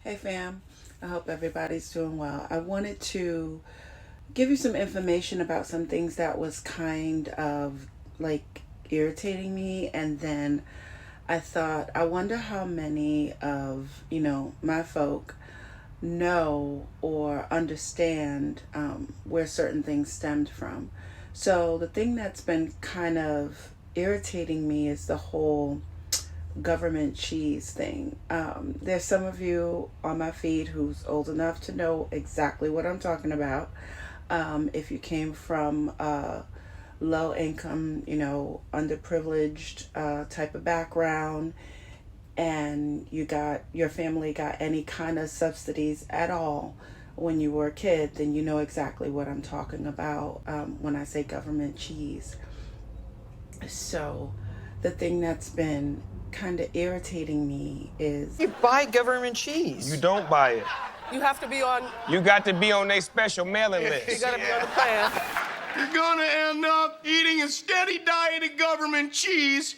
Hey fam, I hope everybody's doing well. I wanted to give you some information about some things that was kind of like irritating me, and then I thought, I wonder how many of, my folk know or understand where certain things stemmed from. So the thing that's been kind of irritating me is the whole government cheese thing. There's some of you on my feed who's old enough to know exactly what I'm talking about. If you came from a low income, underprivileged type of background, and your family got any kind of subsidies at all when you were a kid, then you know exactly what I'm talking about when I say government cheese. So the thing that's been kind of irritating me is You buy government cheese. You don't buy it. You have to be on. You got to be on a special mailing list. You gotta be on the plan. You're gonna end up eating a steady diet of government cheese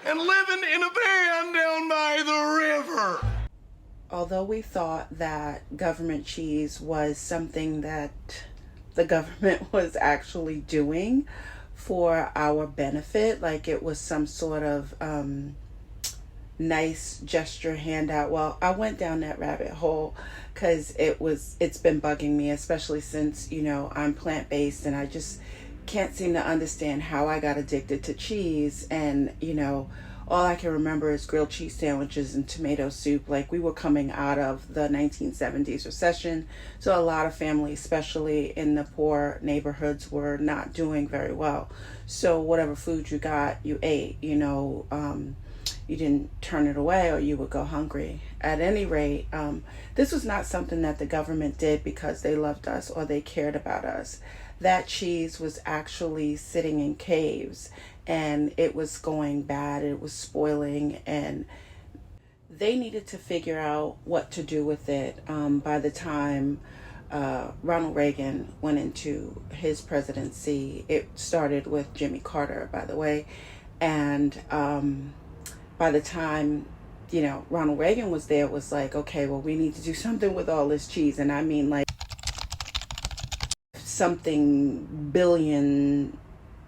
and living in a van down by the river. although we thought that government cheese was something that the government was actually doing for our benefit, like it was some sort of nice gesture handout. Well, I went down that rabbit hole because it's been bugging me, especially since I'm plant-based, and I just can't seem to understand how I got addicted to cheese. And all I can remember is grilled cheese sandwiches and tomato soup. Like, we were coming out of the 1970s recession, so a lot of families, especially in the poor neighborhoods, were not doing very well. So whatever food you got, you ate. You didn't turn it away, or you would go hungry. At any rate, this was not something that the government did because they loved us or they cared about us. That cheese was actually sitting in caves, and it was going bad, it was spoiling, and they needed to figure out what to do with it. By the time Ronald Reagan went into his presidency, it started with Jimmy Carter, by the way, and by the time Ronald Reagan was there, it was like, okay, well, we need to do something with all this cheese. And I mean, like, something billion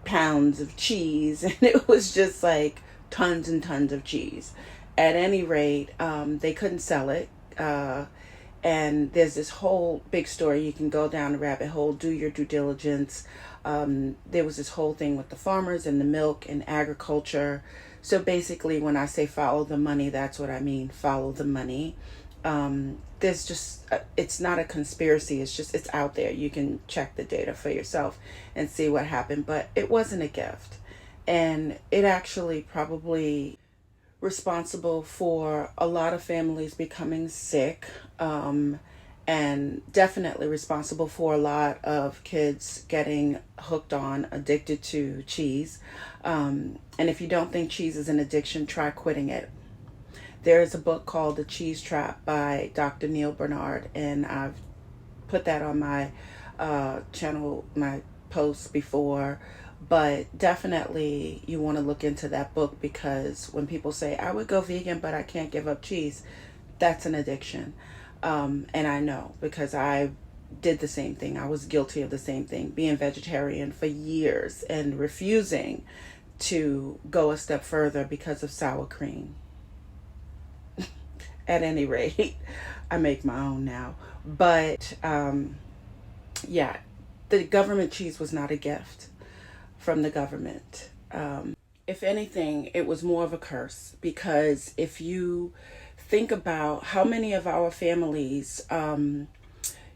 pounds of cheese, and it was just like tons and tons of cheese. At any rate, they couldn't sell it, and there's this whole big story. You can go down the rabbit hole, do your due diligence. There was this whole thing with the farmers and the milk and agriculture. So basically, when I say follow the money, that's what I mean. Follow the money. There's just, it's not a conspiracy. It's out there. You can check the data for yourself and see what happened. But it wasn't a gift. And it actually probably responsible for a lot of families becoming sick, and definitely responsible for a lot of kids getting hooked on, addicted to cheese. And if you don't think cheese is an addiction, try quitting it. There is a book called The Cheese Trap by Dr. Neil Bernard, and I've put that on my channel, my posts before. But definitely you want to look into that book, because when people say, I would go vegan, but I can't give up cheese, that's an addiction. And I know, because I did the same thing. I was guilty of the same thing, being vegetarian for years and refusing to go a step further because of sour cream. At any rate, I make my own now. But yeah, the government cheese was not a gift from the government. If anything, it was more of a curse, because if you think about how many of our families,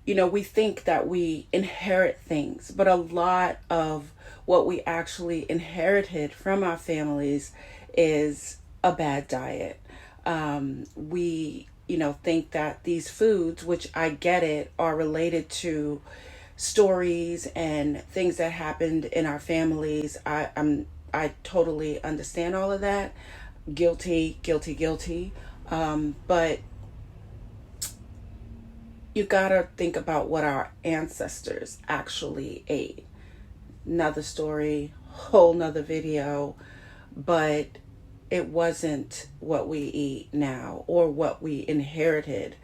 we think that we inherit things, but a lot of what we actually inherited from our families is a bad diet. We think that these foods, which I get it, are related to stories and things that happened in our families. I totally understand all of that. Guilty. But you gotta think about what our ancestors actually ate. Another story, whole nother video, but it wasn't what we eat now or what we inherited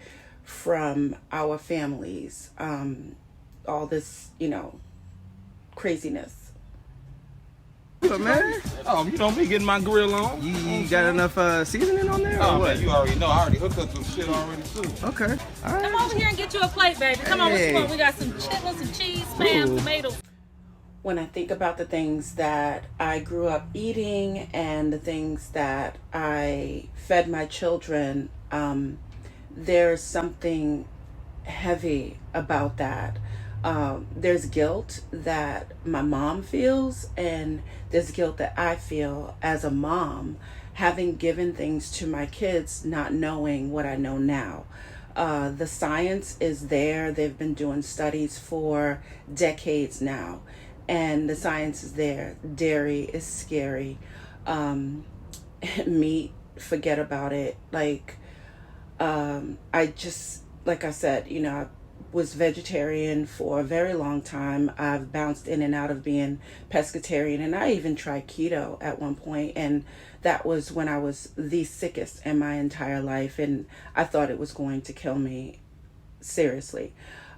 from our families. All this, craziness. What, man? Oh, you know me getting my grill on. You got enough seasoning on there? Oh, or what? man, you already know. I already hooked up some shit already, too. Okay. All right. Come over here and get you a plate, baby. Come on, what you Hey. want? We got some chitlins, some cheese, spam, Ooh. tomatoes. When I think about the things that I grew up eating and the things that I fed my children, there's something heavy about that. There's guilt that my mom feels, and there's guilt that I feel as a mom, having given things to my kids, not knowing what I know now. The science is there. They've been doing studies for decades now, and the science is there. Dairy is scary. Meat, forget about it. Like I said, I was vegetarian for a very long time. I've bounced in and out of being pescatarian, and I even tried keto at one point, and that was when I was the sickest in my entire life, and I thought it was going to kill me, seriously.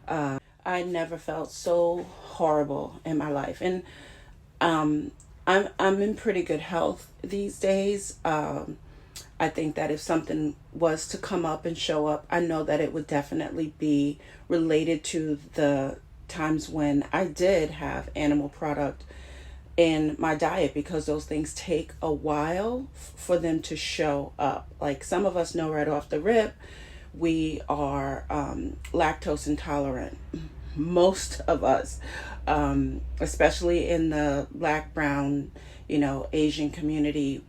I never felt so horrible in my life, and I'm in pretty good health these days. I think that if something was to come up and show up, I know that it would definitely be related to the times when I did have animal product in my diet, because those things take a while for them to show up. Like, some of us know right off the rip, we are lactose intolerant. Most of us, especially in the Black, brown, Asian community,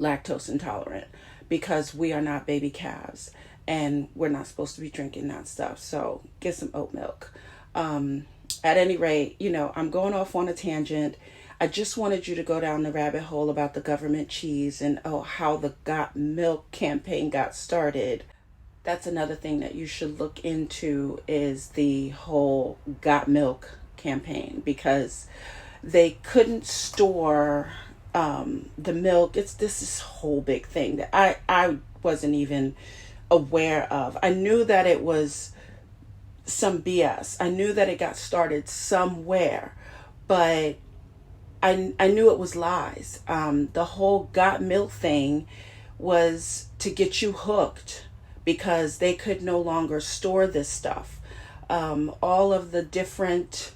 lactose intolerant, because we are not baby calves and we're not supposed to be drinking that stuff. So get some oat milk. At any rate, I'm going off on a tangent. I just wanted you to go down the rabbit hole about the government cheese and how the Got Milk campaign got started. That's another thing that you should look into, is the whole Got Milk campaign, because they couldn't store the milk. This whole big thing that I wasn't even aware of. I knew that it was some BS. I knew that it got started somewhere, but I knew it was lies. The whole Got Milk thing was to get you hooked, because they could no longer store this stuff. All of the different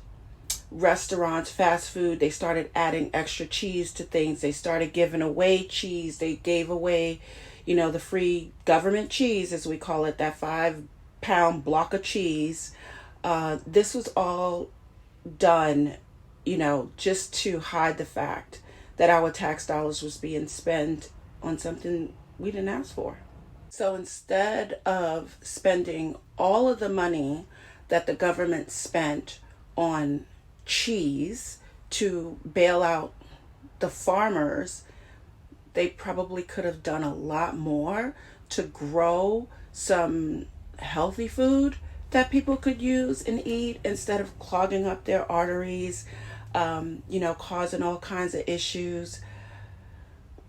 restaurants, fast food, they started adding extra cheese to things. They started giving away cheese. They gave away, the free government cheese, as we call it, that 5-pound block of cheese. This was all done, just to hide the fact that our tax dollars was being spent on something we didn't ask for. So instead of spending all of the money that the government spent on cheese to bail out the farmers, they probably could have done a lot more to grow some healthy food that people could use and eat, instead of clogging up their arteries, causing all kinds of issues.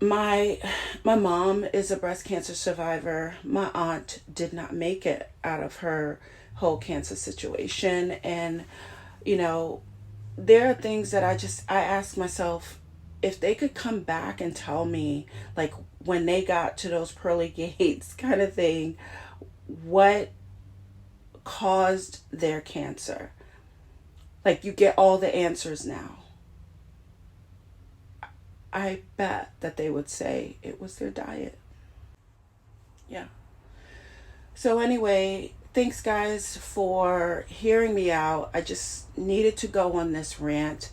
My mom is a breast cancer survivor. My aunt did not make it out of her whole cancer situation. And, there are things that I ask myself, if they could come back and tell me, like, when they got to those pearly gates kind of thing, what caused their cancer. Like, you get all the answers now. I bet that they would say it was their diet. Yeah. So anyway, thanks guys for hearing me out. I just needed to go on this rant.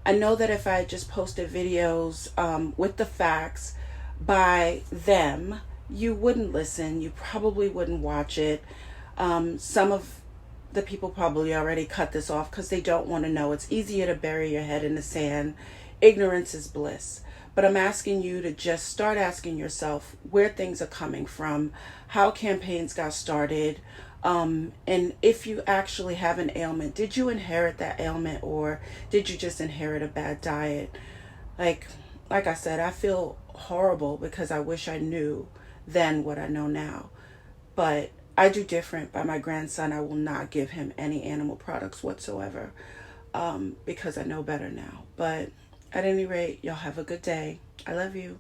I know that if I just posted videos with the facts by them, you wouldn't listen. You probably wouldn't watch it. Some of the people probably already cut this off because they don't want to know. It's easier to bury your head in the sand. Ignorance is bliss. But I'm asking you to just start asking yourself where things are coming from, how campaigns got started, and if you actually have an ailment, did you inherit that ailment, or did you just inherit a bad diet? Like I said, I feel horrible because I wish I knew then what I know now. But I do different. By my grandson, I will not give him any animal products whatsoever, because I know better now. But at any rate, y'all have a good day. I love you.